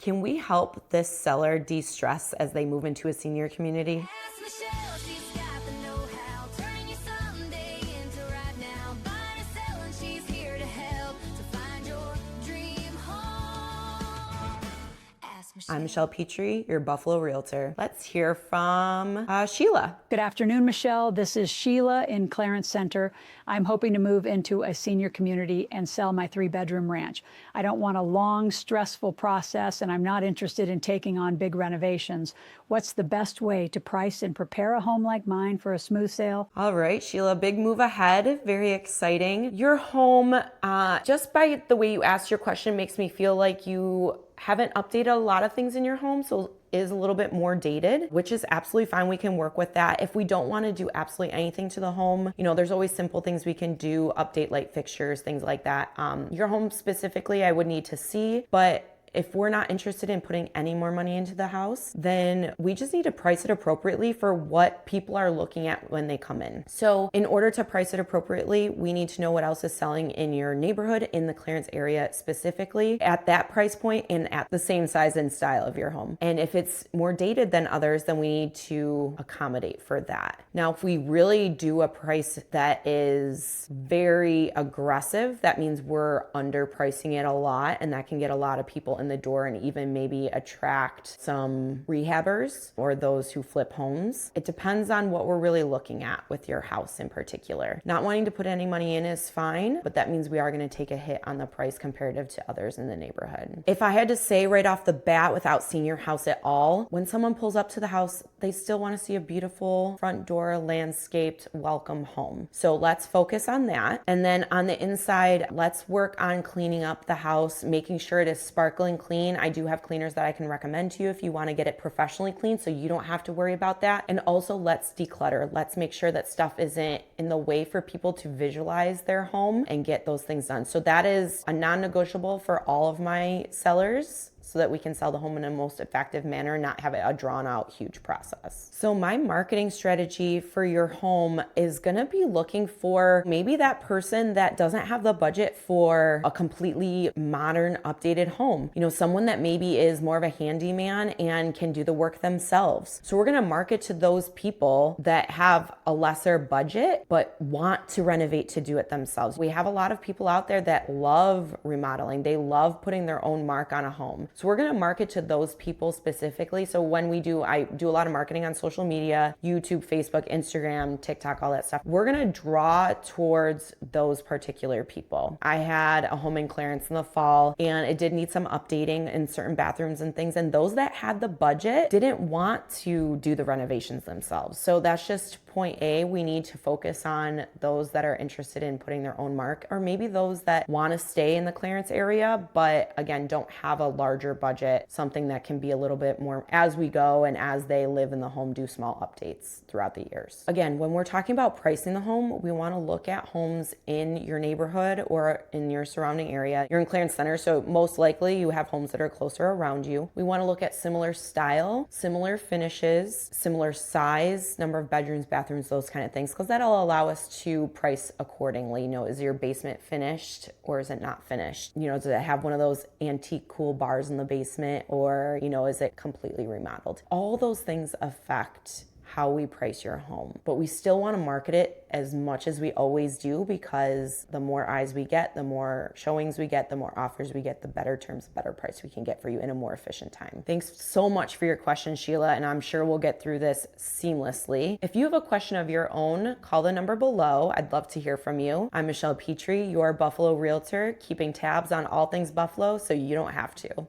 Can we help this seller de-stress as they move into a senior community? Ask Michelle, she's got the know-how. Turning your someday into right now. Buying or selling, she's here to help. To find your dream home. Ask Michelle. I'm Michelle Petrie, your Buffalo Realtor. Let's hear from Sheila. Good afternoon, Michelle. This is Sheila in Clarence Center. I'm hoping to move into a senior community and sell my 3-bedroom ranch. I don't want a long, stressful process, and I'm not interested in taking on big renovations. What's the best way to price and prepare a home like mine for a smooth sale? All right, Sheila, big move ahead. Very exciting. Your home, just by the way you asked your question, makes me feel like you haven't updated a lot of things in your home, so is a little bit more dated, which is absolutely fine. We can work with that. If we don't want to do absolutely anything to the home, there's always simple things we can do, update light fixtures, things like that. Your home specifically, I would need to see, but if we're not interested in putting any more money into the house, then we just need to price it appropriately for what people are looking at when they come in. So in order to price it appropriately, we need to know what else is selling in your neighborhood, in the Clarence area specifically, at that price point and at the same size and style of your home. And if it's more dated than others, then we need to accommodate for that. Now, if we really do a price that is very aggressive, that means we're underpricing it a lot, and that can get a lot of people in the door and even maybe attract some rehabbers or those who flip homes. It depends on what we're really looking at with your house in particular. Not wanting to put any money in is fine, but that means we are going to take a hit on the price comparative to others in the neighborhood. If I had to say right off the bat, without seeing your house at all, when someone pulls up to the house, they still want to see a beautiful front door, landscaped, welcome home. So let's focus on that. And then on the inside, let's work on cleaning up the house, making sure it is sparkling clean. I do have cleaners that I can recommend to you if you want to get it professionally clean, so you don't have to worry about that. And also, let's declutter. Let's make sure that stuff isn't in the way for people to visualize their home and get those things done. So that is a non-negotiable for all of my sellers, so that we can sell the home in a most effective manner, not have it a drawn out huge process. So my marketing strategy for your home is gonna be looking for maybe that person that doesn't have the budget for a completely modern, updated home. Someone that maybe is more of a handyman and can do the work themselves. So we're gonna market to those people that have a lesser budget, but want to renovate to do it themselves. We have a lot of people out there that love remodeling. They love putting their own mark on a home. So we're going to market to those people specifically. So when I do a lot of marketing on social media, YouTube, Facebook, Instagram, TikTok, all that stuff. We're going to draw towards those particular people. I had a home in Clarence in the fall, and it did need some updating in certain bathrooms and things. And those that had the budget didn't want to do the renovations themselves. So that's just point A. We need to focus on those that are interested in putting their own mark, or maybe those that want to stay in the Clarence area, but again, don't have a larger budget, something that can be a little bit more as we go and as they live in the home, do small updates throughout the years. Again, when we're talking about pricing the home, we want to look at homes in your neighborhood or in your surrounding area. You're in Clarence Center, so most likely you have homes that are closer around you. We want to look at similar style, similar finishes, similar size, number of bedrooms, bathrooms, those kind of things, because that'll allow us to price accordingly. Is your basement finished or is it not finished? Does it have one of those antique cool bars in the basement, or is it completely remodeled? All those things affect how we price your home, but we still want to market it as much as we always do, because the more eyes we get, the more showings we get, the more offers we get, the better terms, the better price we can get for you in a more efficient time. Thanks so much for your question, Sheila, and I'm sure we'll get through this seamlessly. If you have a question of your own, call the number below. I'd love to hear from you. I'm Michelle Petrie, your Buffalo Realtor, keeping tabs on all things Buffalo so you don't have to.